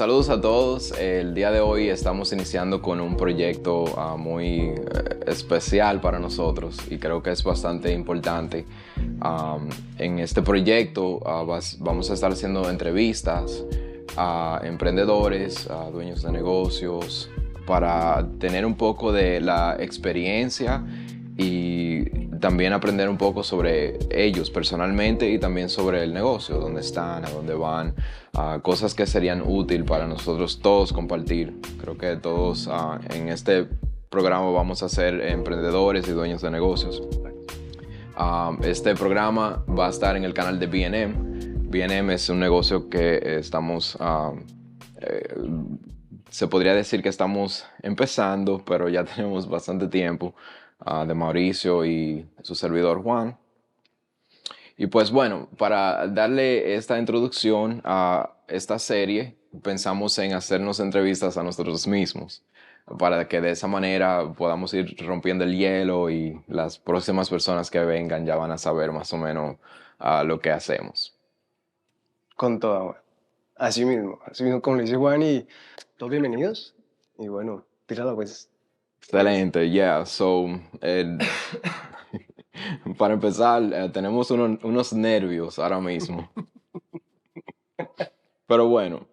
Saludos a todos. El día de hoy estamos iniciando con un proyecto muy especial para nosotros y creo que es bastante importante. En este proyecto vamos a estar haciendo entrevistas a emprendedores, a dueños de negocios, para tener un poco de la experiencia y también aprender un poco sobre ellos personalmente y también sobre el negocio, dónde están, a dónde van, cosas que serían útiles para nosotros todos compartir. Creo que todos en este programa vamos a ser emprendedores y dueños de negocios. Este programa va a estar en el canal de B&M. B&M es un negocio que se podría decir que estamos empezando, pero ya tenemos bastante tiempo, de Mauricio y su servidor Juan. Y pues bueno, para darle esta introducción a esta serie, pensamos en hacernos entrevistas a nosotros mismos, para que de esa manera podamos ir rompiendo el hielo y las próximas personas que vengan ya van a saber más o menos lo que hacemos. Con toda, bueno. Así mismo como le dice Juan y todos bienvenidos. Y bueno, tírala pues. Excelente, yeah. Para empezar, tenemos unos nervios ahora mismo. Pero bueno,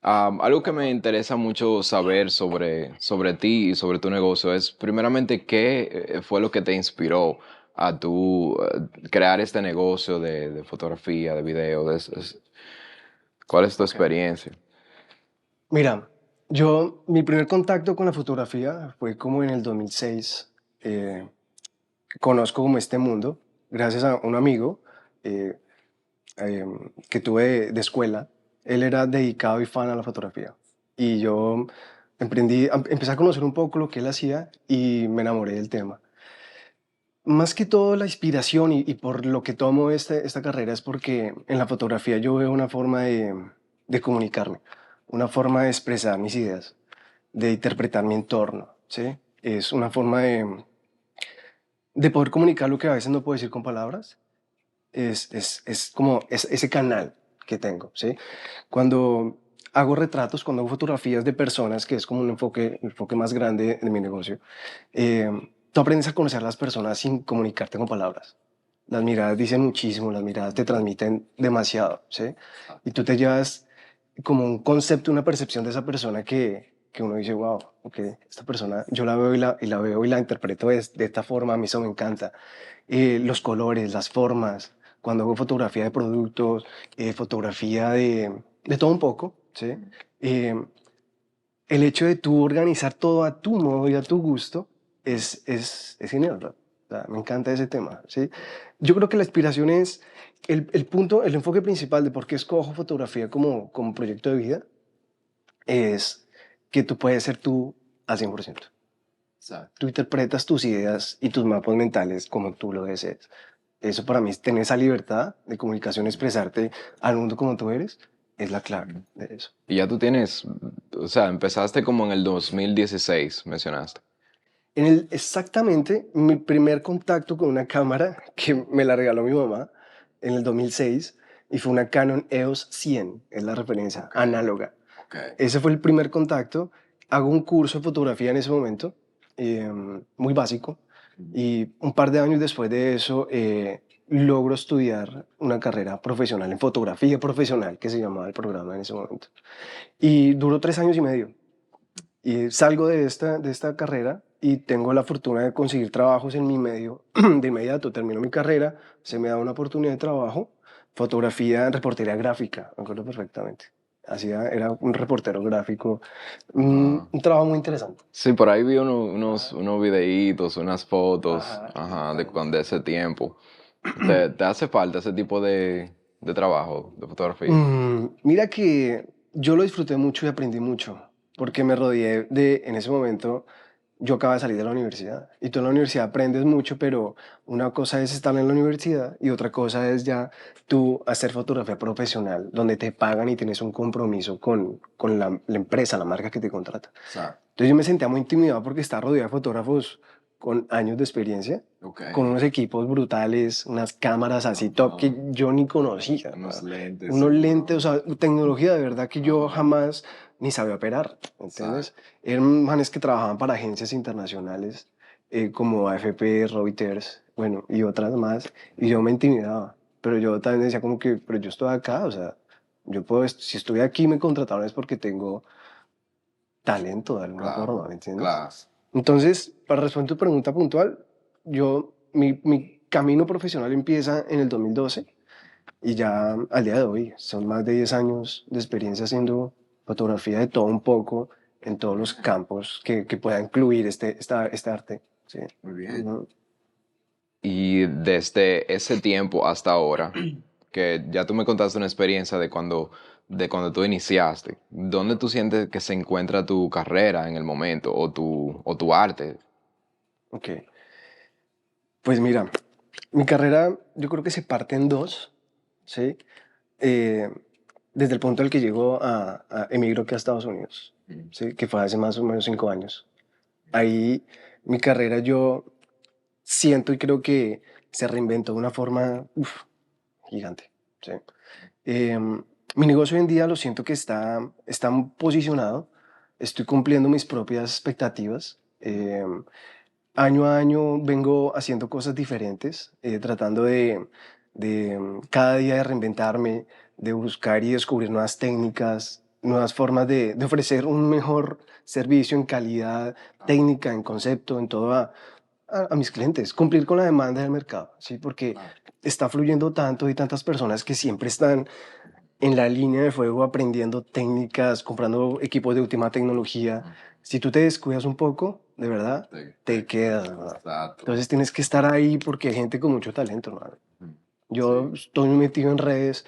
algo que me interesa mucho saber sobre ti y sobre tu negocio es, primeramente, qué fue lo que te inspiró a tu crear este negocio de fotografía, de video. ¿Cuál es tu Ok. experiencia? Mira, mi primer contacto con la fotografía fue como en el 2006. Eh, Conozco como este mundo gracias a un amigo eh, que tuve de escuela. Él era dedicado y fan a la fotografía. Y yo empecé a conocer un poco lo que él hacía y me enamoré del tema. Más que todo la inspiración y por lo que tomo esta carrera es porque en la fotografía yo veo una forma de comunicarme, una forma de expresar mis ideas, de interpretar mi entorno, ¿sí? Es una forma de poder comunicar lo que a veces no puedo decir con palabras. Es como ese canal que tengo, ¿sí? Cuando hago retratos, cuando hago fotografías de personas, que es como un enfoque más grande de mi negocio, eh, tú aprendes a conocer a las personas sin comunicarte con palabras. Las miradas dicen muchísimo, las miradas te transmiten demasiado, ¿sí? Y tú te llevas como un concepto, una percepción de esa persona que uno dice, wow, ok, esta persona yo la veo y la veo y la interpreto de esta forma, a mí eso me encanta. Los colores, las formas, cuando hago fotografía de productos, fotografía de todo un poco, ¿sí? Eh, el hecho de tú organizar todo a tu modo y a tu gusto es genial, ¿verdad? O sea, me encanta ese tema, ¿sí? Yo creo que la inspiración es el punto, el enfoque principal de por qué escojo fotografía como proyecto de vida es que tú puedes ser tú al 100%. Exacto. Tú interpretas tus ideas y tus mapas mentales como tú lo desees. Eso para mí, tener esa libertad de comunicación, expresarte al mundo como tú eres, es la clave de eso. Y ya tú tienes, o sea, empezaste como en el 2016, mencionaste. Exactamente, mi primer contacto con una cámara que me la regaló mi mamá en el 2006 y fue una Canon EOS 100, es la referencia, análoga. Okay. Ese fue el primer contacto. Hago un curso de fotografía en ese momento, muy básico, y un par de años después de eso logro estudiar una carrera profesional en fotografía profesional, que se llamaba el programa en ese momento. Y duró 3 años y medio. Y salgo de esta carrera y tengo la fortuna de conseguir trabajos en mi medio. De inmediato termino mi carrera, se me da una oportunidad de trabajo, fotografía, reportería gráfica, me acuerdo perfectamente. Era un reportero gráfico, Ah. un trabajo muy interesante. Sí, por ahí vi unos videitos, unas fotos, Ajá, ajá, exactamente. de ese tiempo. ¿Te hace falta ese tipo de trabajo, de fotografía? Mira que yo lo disfruté mucho y aprendí mucho, porque me rodeé en ese momento, yo acababa de salir de la universidad, y tú en la universidad aprendes mucho, pero una cosa es estar en la universidad y otra cosa es ya tú hacer fotografía profesional, donde te pagan y tienes un compromiso con la empresa, la marca que te contrata. Exacto. Entonces yo me sentía muy intimidado porque estaba rodeado de fotógrafos con años de experiencia, Ok. con unos equipos brutales, unas cámaras así top que Ajá. yo ni conocía. Unos lentes, Unos lentes, o seguro. sea, tecnología de verdad que yo Ajá. jamás ni sabía operar, ¿entiendes? Exacto. Eran manes que trabajaban para agencias internacionales como AFP, Reuters, bueno, y otras más, y yo me intimidaba. Pero yo también decía como que, pero yo estoy acá, o sea, yo puedo, si estoy aquí me contrataron es porque tengo talento de alguna Claro, forma, ¿me entiendes? claro. Entonces, para responder tu pregunta puntual, mi camino profesional empieza en el 2012 y ya al día de hoy son más de 10 años de experiencia haciendo fotografía de todo un poco en todos los campos que pueda incluir este arte. ¿Sí? Muy bien. Ujú. Y desde ese tiempo hasta ahora, que ya tú me contaste una experiencia de cuando tú iniciaste, ¿dónde tú sientes que se encuentra tu carrera en el momento o tu arte? Ok, pues mira, mi carrera yo creo que se parte en dos, ¿sí? Eh, desde el punto en el que llego emigro aquí a Estados Unidos, Mm. ¿sí? Que fue hace más o menos 5 años. Ahí mi carrera yo siento y creo que se reinventó de una forma gigante. ¿Sí? Mi negocio hoy en día lo siento que está posicionado, estoy cumpliendo mis propias expectativas. Año a año vengo haciendo cosas diferentes, tratando de cada día de reinventarme, de buscar y descubrir nuevas técnicas, nuevas formas de ofrecer un mejor servicio en calidad técnica, en concepto, en todo a mis clientes, cumplir con la demanda del mercado, ¿sí? Porque Claro. está fluyendo tanto y tantas personas que siempre están en la línea de fuego aprendiendo técnicas, comprando equipos de última tecnología. Ujú. Si tú te descuidas un poco, de verdad, Sí, te quedas, ¿verdad? exacto. Entonces tienes que estar ahí porque hay gente con mucho talento, hermano. Mm. Yo Sí, estoy muy metido en redes,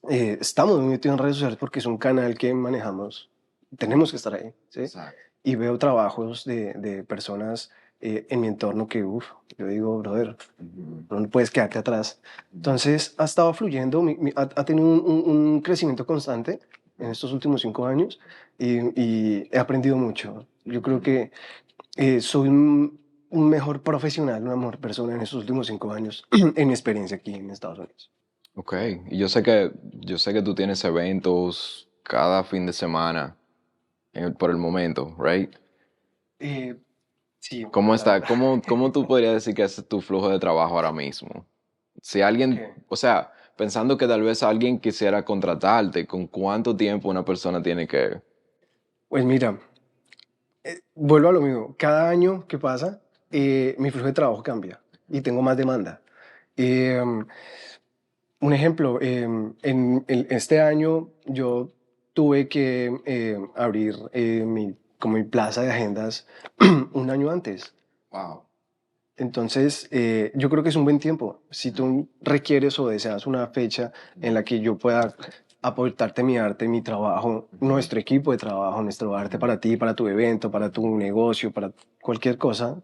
estamos muy metidos en redes sociales porque es un canal que manejamos, tenemos que estar ahí, ¿sí? exacto. Y veo trabajos de personas en mi entorno que, yo digo, brother, Ujú. no puedes quedarte atrás. Ujú. Entonces, ha estado fluyendo, ha tenido un crecimiento constante en Ujú. estos últimos 5 años y he aprendido mucho. Yo creo Ujú. que soy un mejor profesional, una mejor persona en estos últimos 5 años en mi experiencia aquí en Estados Unidos. Ok, y yo sé que tú tienes eventos cada fin de semana por el momento, right? Eh, sí, ¿Cómo la está? verdad. ¿Cómo tú podrías decir que es tu flujo de trabajo ahora mismo? Si Ok. alguien, o sea, pensando que tal vez alguien quisiera contratarte, ¿con cuánto tiempo una persona tiene que... Pues mira, vuelvo a lo mismo. Cada año que pasa, mi flujo de trabajo cambia y tengo más demanda. Em, Un ejemplo, en este año yo tuve que abrir como mi plaza de agendas un año antes. Wow. Entonces, yo creo que es un buen tiempo. Si tú requieres o deseas una fecha en la que yo pueda aportarte mi arte, mi trabajo, nuestro equipo de trabajo, nuestro arte para ti, para tu evento, para tu negocio, para cualquier cosa,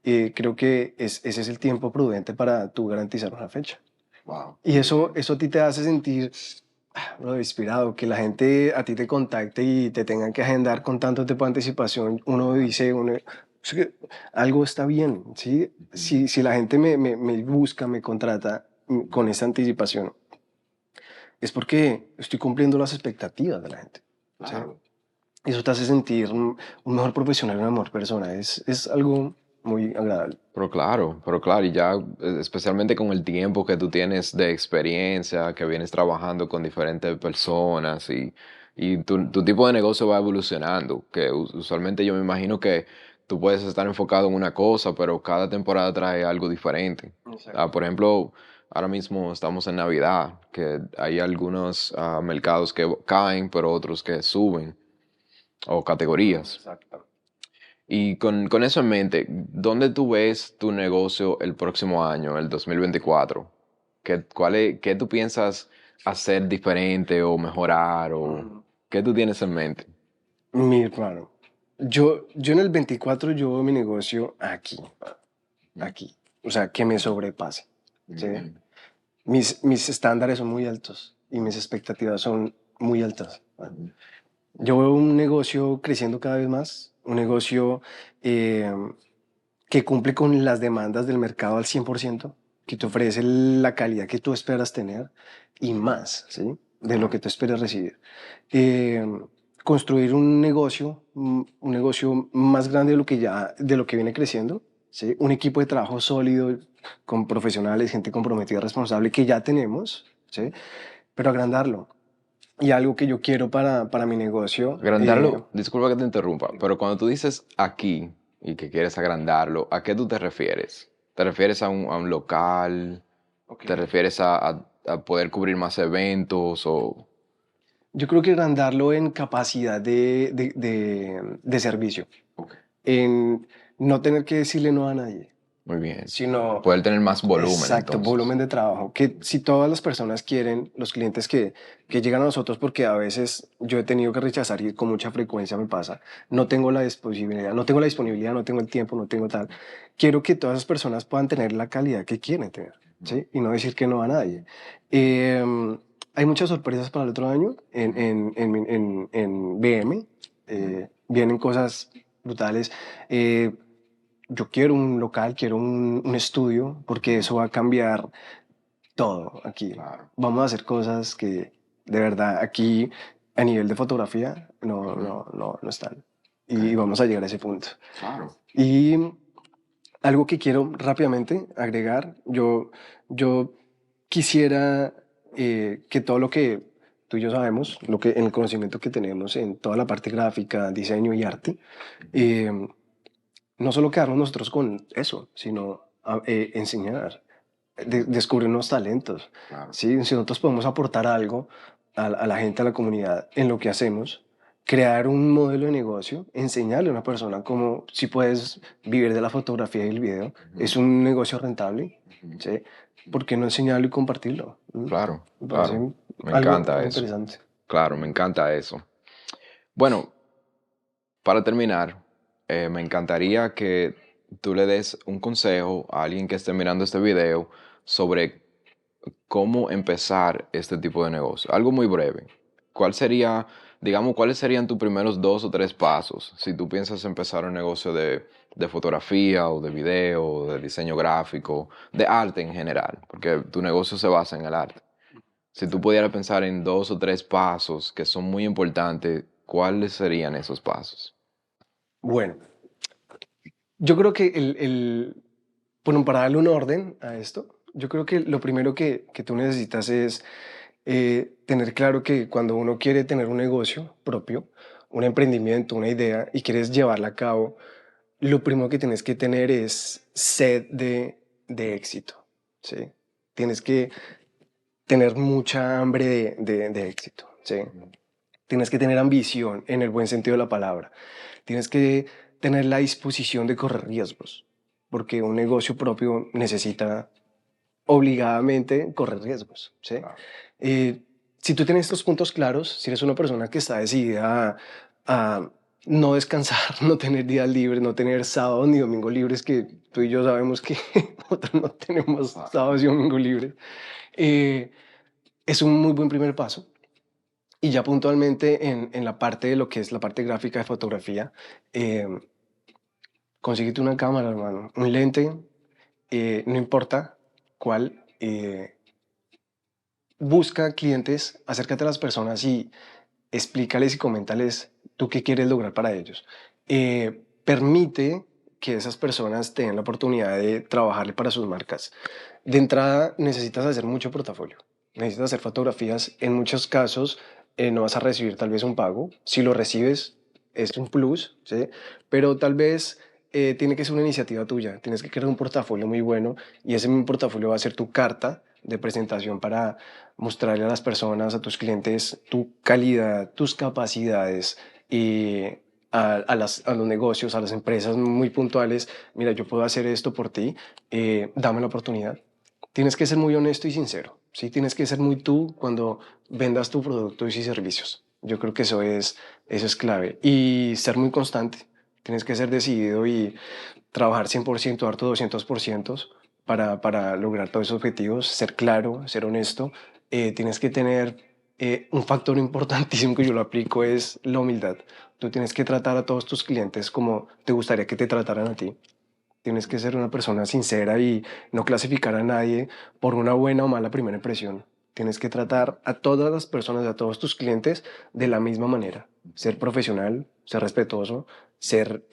creo que ese es el tiempo prudente para tú garantizar una fecha. Wow, Y muy bien. eso a ti te hace sentir, bro, inspirado, que la gente a ti te contacte y te tengan que agendar con tanto tiempo de anticipación. Uno dice, es que algo está bien, ¿sí? Si la gente me busca, me contrata con esta anticipación, es porque estoy cumpliendo las expectativas de la gente, ¿sí? Claro. Eso te hace sentir un mejor profesional, una mejor persona. Es algo muy agradable. Pero claro, y ya especialmente con el tiempo que tú tienes de experiencia, que vienes trabajando con diferentes personas y tu tipo de negocio va evolucionando, que usualmente yo me imagino que tú puedes estar enfocado en una cosa, pero cada temporada trae algo diferente. Exacto. Por ejemplo, ahora mismo estamos en Navidad, que hay algunos mercados que caen, pero otros que suben, o categorías. Exacto. Y con eso en mente, ¿dónde tú ves tu negocio el próximo año, el 2024? ¿Qué tú piensas hacer diferente o mejorar o qué tú tienes en mente? Mi hermano, yo en el 24 yo veo mi negocio aquí, Mm. aquí. O sea, que me sobrepase, ¿sí? Mm. Mis estándares son muy altos y mis expectativas son muy altas. ¿Va? Mm. Yo veo un negocio creciendo cada vez más, un negocio eh, que cumple con las demandas del mercado al 100%, que te ofrece la calidad que tú esperas tener y más, ¿sí? De lo que tú esperas recibir. Eh, Construir un negocio más grande de lo que viene creciendo, ¿sí? Un equipo de trabajo sólido, con profesionales, gente comprometida, responsable, que ya tenemos, ¿sí? Pero agrandarlo. Y algo que yo quiero para mi negocio, Agrandarlo, disculpa que te interrumpa, pero cuando tú dices aquí y que quieres agrandarlo, ¿a qué tú te refieres? ¿Te refieres a un local? ¿Te ok, refieres a poder cubrir más eventos o...? yo creo que agrandarlo en capacidad de servicio, Ok. en no tener que decirle no a nadie, Muy bien. sino, Poder tener más volumen exacto, entonces. volumen de trabajo. Que si todas las personas quieren, los clientes que llegan a nosotros, porque a veces yo he tenido que rechazar y con mucha frecuencia me pasa, no tengo la disponibilidad, no tengo el tiempo, no tengo tal. Quiero que todas esas personas puedan tener la calidad que quieren tener, ¿sí? Y no decir que no a nadie. Eh, Hay muchas sorpresas para el otro año en BM. Vienen cosas brutales. Eh, yo quiero un local, quiero un estudio, porque eso va a cambiar todo aquí. Claro. Vamos a hacer cosas que de verdad aquí a nivel de fotografía Ujú. no están. Y Ok. vamos a llegar a ese punto. Claro. Y algo que quiero rápidamente agregar, yo quisiera que todo lo que tú y yo sabemos, en el conocimiento que tenemos en toda la parte gráfica, diseño y arte, Ujú. eh, no solo quedarnos nosotros con eso, sino enseñar, descubrir nuevos talentos. Claro. ¿Sí? Si nosotros podemos aportar algo a la gente, a la comunidad, en lo que hacemos, crear un modelo de negocio, enseñarle a una persona cómo si puedes vivir de la fotografía y el video, Ujú. es un negocio rentable, Ujú. ¿sí? ¿Por qué no enseñarlo y compartirlo? ¿Mm? Claro, Me claro. parece Me algo encanta eso. interesante. Claro, me encanta eso. Bueno, para terminar, me encantaría que tú le des un consejo a alguien que esté mirando este video sobre cómo empezar este tipo de negocio. Algo muy breve. ¿Cuál sería, digamos, cuáles serían tus primeros 2 o 3 pasos si tú piensas empezar un negocio de fotografía o de video, o de diseño gráfico, de arte en general? Porque tu negocio se basa en el arte. Si tú Exacto. pudieras pensar en 2 o 3 pasos que son muy importantes, ¿cuáles serían esos pasos? Bueno, yo creo que bueno, para darle un orden a esto, yo creo que lo primero que tú necesitas es tener claro que cuando uno quiere tener un negocio propio, un emprendimiento, una idea y quieres llevarla a cabo, lo primero que tienes que tener es sed de éxito, ¿sí? Tienes que tener mucha hambre de éxito, ¿sí? Tienes que tener ambición en el buen sentido de la palabra. Tienes que tener la disposición de correr riesgos, porque un negocio propio necesita obligadamente correr riesgos, ¿sí? Claro. Eh, si tú tienes estos puntos claros, si eres una persona que está decidida a no descansar, no tener días libres, no tener sábados ni domingos libres, que tú y yo sabemos que nosotros no tenemos Claro. sábados y domingos libres, eh, es un muy buen primer paso. Y ya puntualmente en la parte de lo que es la parte gráfica de fotografía, eh, consíguete una cámara, hermano, un lente, no importa cuál, busca clientes, acércate a las personas y explícales y coméntales tú qué quieres lograr para ellos. Permite que esas personas tengan la oportunidad de trabajarle para sus marcas. De entrada, necesitas hacer mucho portafolio. Necesitas hacer fotografías. En muchos casos, no vas a recibir tal vez un pago. Si lo recibes, es un plus, ¿sí? Pero tal vez tiene que ser una iniciativa tuya. Tienes que crear un portafolio muy bueno y ese mismo portafolio va a ser tu carta de presentación para mostrarle a las personas, a tus clientes, tu calidad, tus capacidades y a los negocios, a las empresas muy puntuales, mira, yo puedo hacer esto por ti, dame la oportunidad. Tienes que ser muy honesto y sincero, ¿sí? Tienes que ser muy tú cuando vendas tu producto y servicios. Yo creo que eso es clave. Y ser muy constante. Tienes que ser decidido y trabajar 100%, dar tu 200% para lograr todos esos objetivos, ser claro, ser honesto. Tienes que tener un factor importantísimo que yo lo aplico es la humildad. Tú tienes que tratar a todos tus clientes como te gustaría que te trataran a ti. Tienes que ser una persona sincera y no clasificar a nadie por una buena o mala primera impresión. Tienes que tratar a todas las personas, a todos tus clientes de la misma manera. Ser profesional, ser respetuoso, ser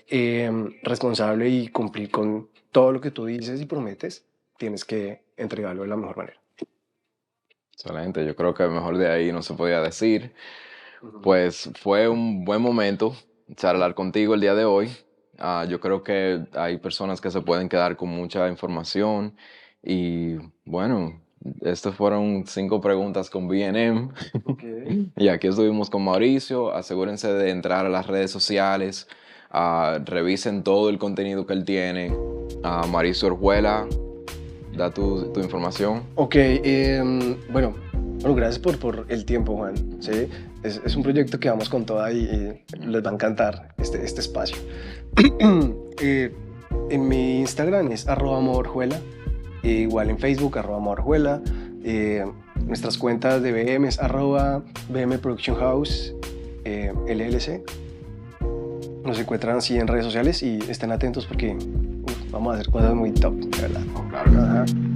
responsable y cumplir con todo lo que tú dices y prometes. Tienes que entregarlo de la mejor manera. Excelente, yo creo que mejor de ahí no se podía decir. Ujú. Pues fue un buen momento charlar contigo el día de hoy. Yo creo que hay personas que se pueden quedar con mucha información y bueno, estas fueron 5 preguntas con B&M Ok. y aquí estuvimos con Mauricio. Asegúrense de entrar a las redes sociales, revisen todo el contenido que él tiene. Mauricio Orjuela, da tu información. Ok, bueno, gracias por el tiempo, Juan. ¿Sí? Es un proyecto que vamos con toda y les va a encantar este espacio. Eh, en mi Instagram es @morjuela, igual en Facebook @morjuela. Nuestras cuentas de BM es @BM Production House LLC. Nos encuentran así en redes sociales y estén atentos porque vamos a hacer cosas muy top, de verdad. Claro que sí. Ajá.